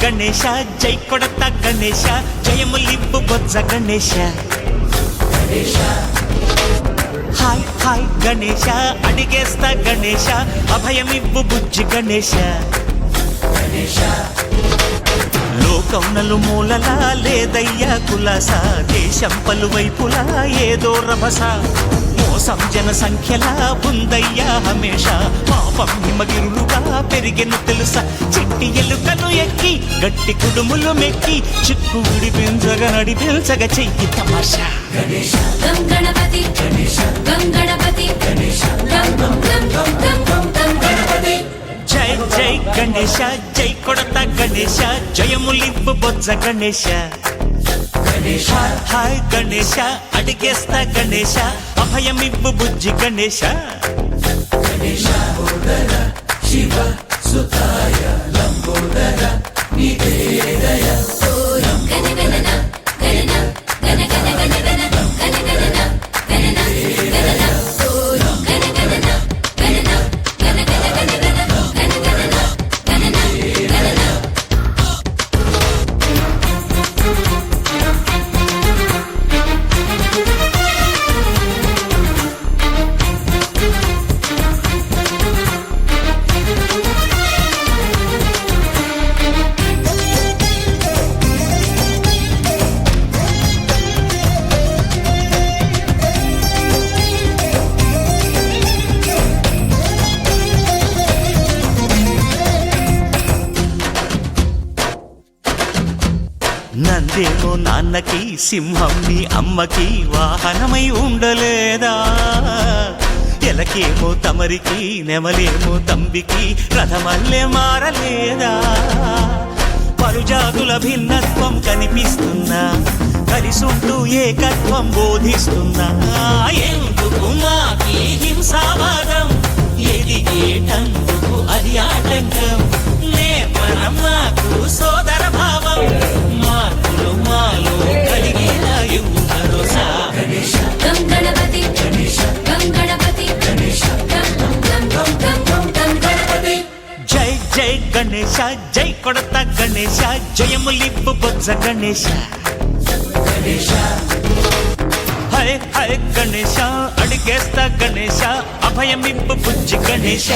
గణేశ జై కొడత గణేశ జయములిప్పు బొజ్జ Ganesha hi hi Ganesha అడిగేస్తా Ganesha అభయమివ్వు బుజ్జి గణేశ లోకం నలుమూలలా లేదయ్యా కులాస దేశం పలువైపులా ఏదో రభస మోసం జన సంఖ్యలా ఉందయ్యా హమేష పాపం హిమగిరులుగా పెరిగెను తెలుసా చిట్టి ఎలుకలు ఎక్కి గట్టి కుడుములు మెక్కి చిక్కు విడిపించగా నడిపించగా చెయ్యి తమాషా గణపతి గణపతి జై జై గణేశ జై కొడత గణేశ జయములివ్వు బొజ్జ గణేశ హాయ్ గణేశ అడిగేస్తా గణేశ అభయమివ్వు బుజ్జి గణేశ శివ సుతాయ లంబోదర నివేదయ నందేమో నాన్నకి సింహం నీ అమ్మకి వాహనమై ఉండలేదా ఎలకేమో తమరికి నెమలేమో తంబికి రథమల్లే మారలేదా పలుజాతుల భిన్నత్వం కనిపిస్తున్నా కలిసుంటూ ఏకత్వం బోధిస్తున్నా ఎందుకు మాకి హింసావాదం ఎదిగేటందుకు అది ఆటంకం నేపరం మాకు సోదర భావం మార్పులు మాలో కలిగేలా ఇవ్వు భరోసా గణపతి గణపతి జై జై గణేశ జై కొడత గణేశ జయములిప్పు బొజ్జ గణేశ హై హై గణేశ అడిగేస్తా గణేశ అభయమిప్పు బుజ్జి గణేశ